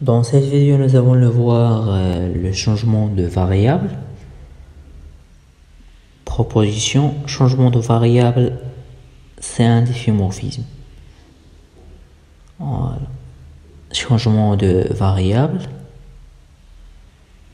Dans cette vidéo, nous allons le voir le changement de variable. Proposition, changement de variable, c'est un difféomorphisme. Voilà. Changement de variable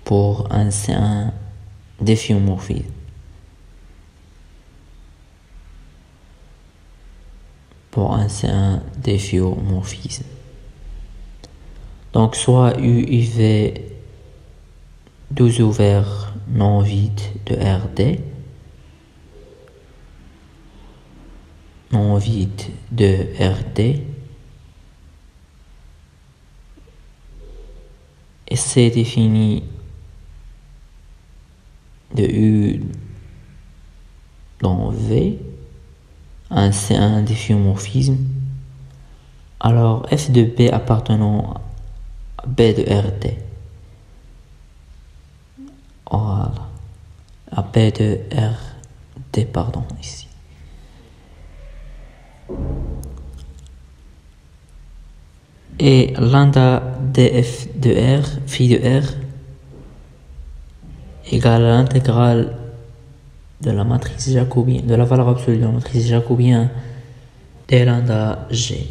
pour c'est un difféomorphisme. C'est un difféomorphisme. Donc soit U et V 12 ouverts non vides de RD, non vide de RD, et c'est défini de U dans V, c'est un difféomorphisme. Alors F de B appartenant à B de RD, voilà, à B de RD, pardon, ici. Et lambda df de R, phi de R, égale à l'intégrale de la matrice jacobienne, de la valeur absolue de la matrice jacobienne d lambda G.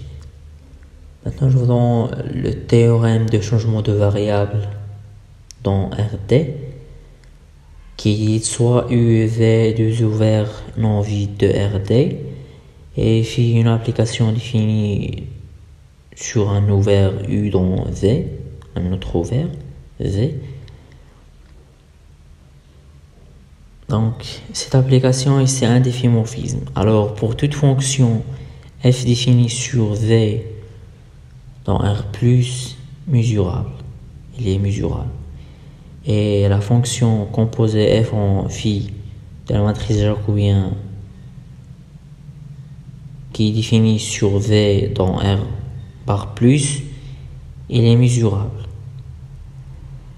Maintenant, je vous donne le théorème de changement de variable dans RD, qui dit soit U et V deux ouverts non vides de RD, et fait une application définie sur un ouvert U dans V, un autre ouvert V. Donc, cette application ici c'est un difféomorphisme. Alors, pour toute fonction f définie sur V dans R+, mesurable, il est mesurable. Et la fonction composée f en phi de la matrice jacobienne qui est définie sur V dans R par plus, il est mesurable.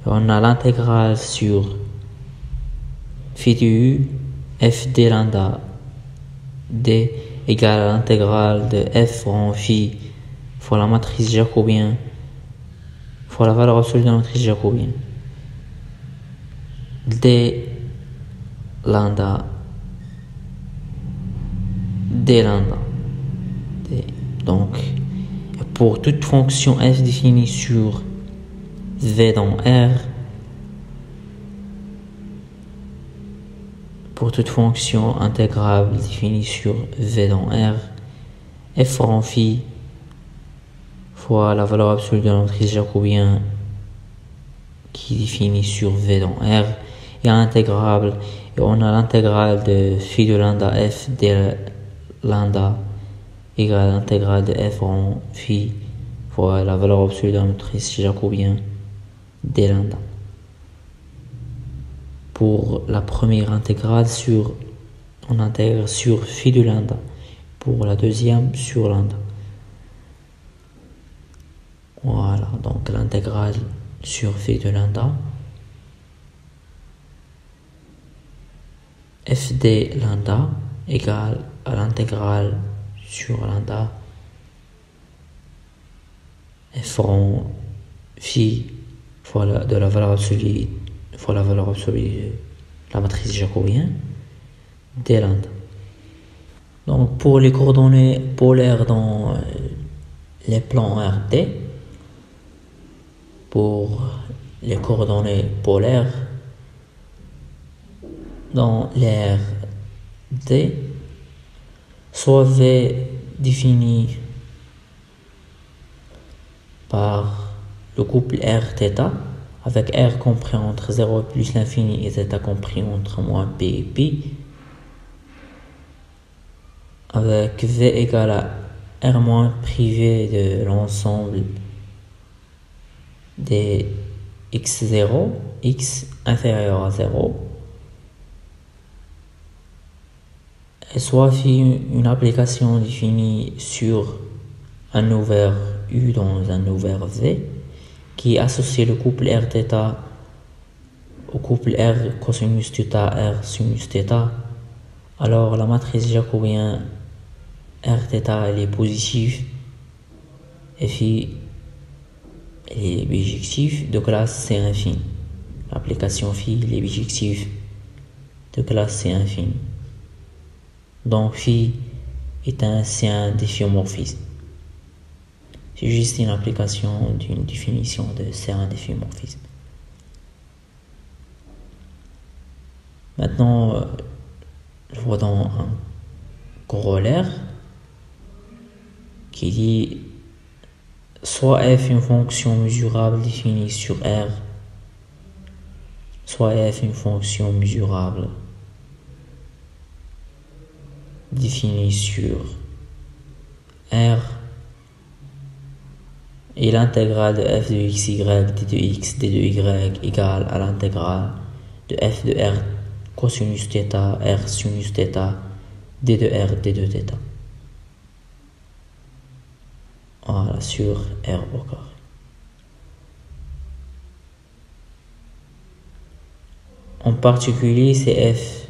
Et on a l'intégrale sur phi de U, f d lambda d égale à l'intégrale de f en phi fois la matrice jacobienne fois la valeur absolue de la matrice jacobienne d lambda d. Donc pour toute fonction f définie sur V dans R, pour toute fonction intégrable définie sur V dans R, f en phi fois la valeur absolue de la matrice jacobienne qui est définie sur V dans R est intégrable, et on a l'intégrale de phi de lambda f d lambda égale à l'intégrale de f en phi fois la valeur absolue de la matrice jacobienne d lambda. Pour la première intégrale, on intègre sur phi de lambda. Pour la deuxième, sur lambda. Voilà, donc l'intégrale sur phi de lambda. fd lambda égale à l'intégrale sur lambda f en phi fois de la valeur absolue fois la valeur absolue de la matrice jacobienne d lambda. Donc pour les coordonnées polaires dans les plans RD, pour les coordonnées polaires dans les RD, soit V défini par le couple R-θ, avec R compris entre 0 plus l'infini et θ compris entre moins P et Pi, avec V égale à R moins privé de l'ensemble des x0, x inférieur à 0, et soit fait une application définie sur un ouvert U dans un ouvert V, qui associe le couple R-θ au couple R cosinus θ, R sinus θ. Alors la matrice jacobienne R θ elle est positive, et puis les bijectifs de classe C infime. L'application phi, les bijectifs de classe C infime. Donc phi c'est un difféomorphisme. C'est juste une application d'une définition de c'est un difféomorphisme. Maintenant, je vois dans un corollaire qui dit soit f une fonction mesurable définie sur R, soit f une fonction mesurable définie sur R et l'intégrale de f de xy, d de x, d de y égale à l'intégrale de f de R cosinus θ, R sinus θ, d de R, d de θ. Voilà, sur R au carré. En particulier, c'est f.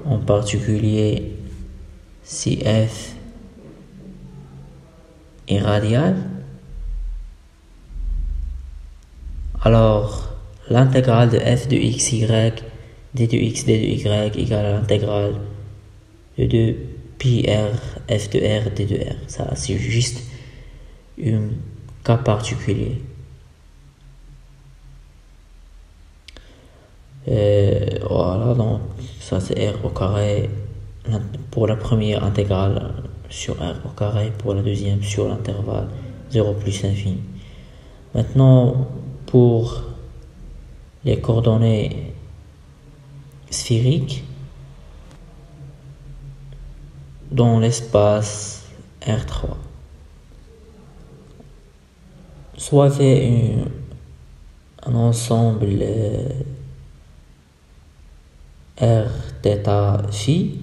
En particulier, si f est radial, alors l'intégrale de f de xy, d de x, d de y égale à l'intégrale de 2 pi r, f de r, d de r. Ça, c'est juste un cas particulier. Voilà, donc ça c'est r au carré pour la première intégrale sur r au carré, pour la deuxième sur l'intervalle 0 plus infini. Maintenant, pour les coordonnées sphériques dans l'espace R3, soit fait un ensemble R θ phi,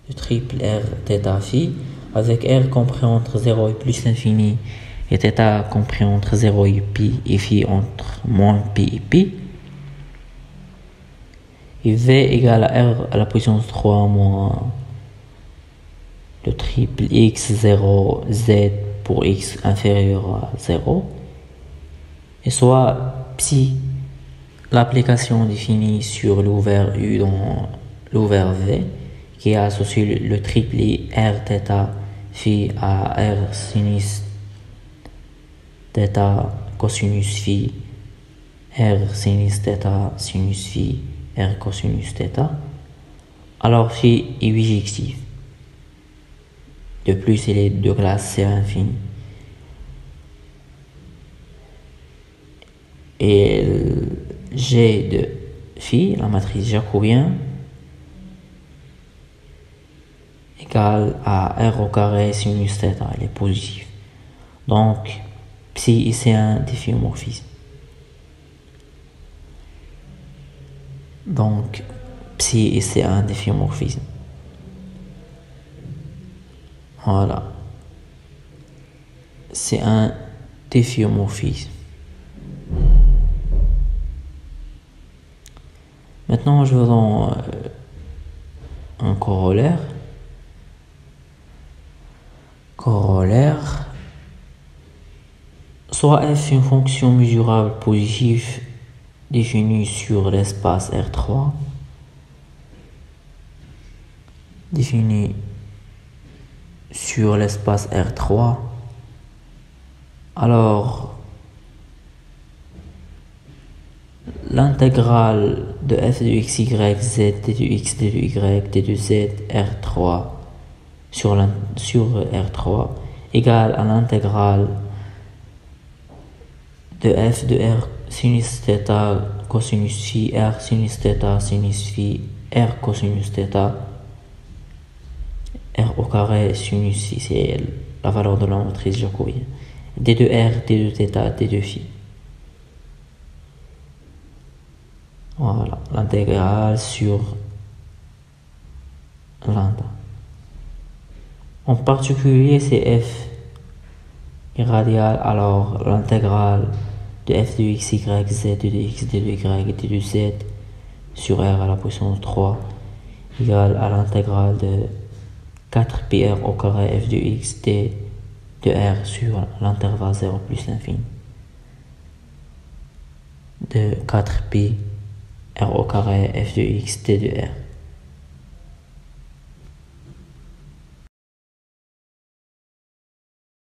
le triple R θ phi, avec R compris entre 0 et plus l'infini et θ compris entre 0 et pi et phi entre moins pi et pi, et V égale à R à la puissance 3 moins le triple x0 z pour x inférieur à 0, et soit psi l'application définie sur l'ouvert U dans l'ouvert V qui associe le triple R θ phi à R sinus θ cosinus phi, R sinus θ sinus phi, R cosinus θ, alors phi est bijectif. De plus, il est de classe C infini. Et G de phi, la matrice jacobienne, égale à R au carré sinus θ, elle est positive. Donc, psi c'est un difféomorphisme. Donc, psi c'est un difféomorphisme. Voilà. C'est un difféomorphisme. Maintenant, je vais dans un corollaire. Corollaire. Soit f une fonction mesurable positive définie sur l'espace R3, définie sur l'espace R3, alors l'intégrale de f de xy, z, d de x, d de y, d de z, R3 sur R3 égale à l'intégrale de f de r sinus θ cosinus phi, r sinus θ sinus phi, r cosinus θ, R au carré sinus phi, c'est la valeur de la matrice jacobienne. D de R, D de θ, D de phi. Voilà, l'intégrale sur lambda. En particulier, c'est f est radial, alors l'intégrale de f de x, y, z, de x, d de y, d de z sur R à la puissance 3 égale à l'intégrale de 4 pi r au carré f de x d de R sur l'intervalle 0 plus l'infini de 4pi R au carré f de x t de R.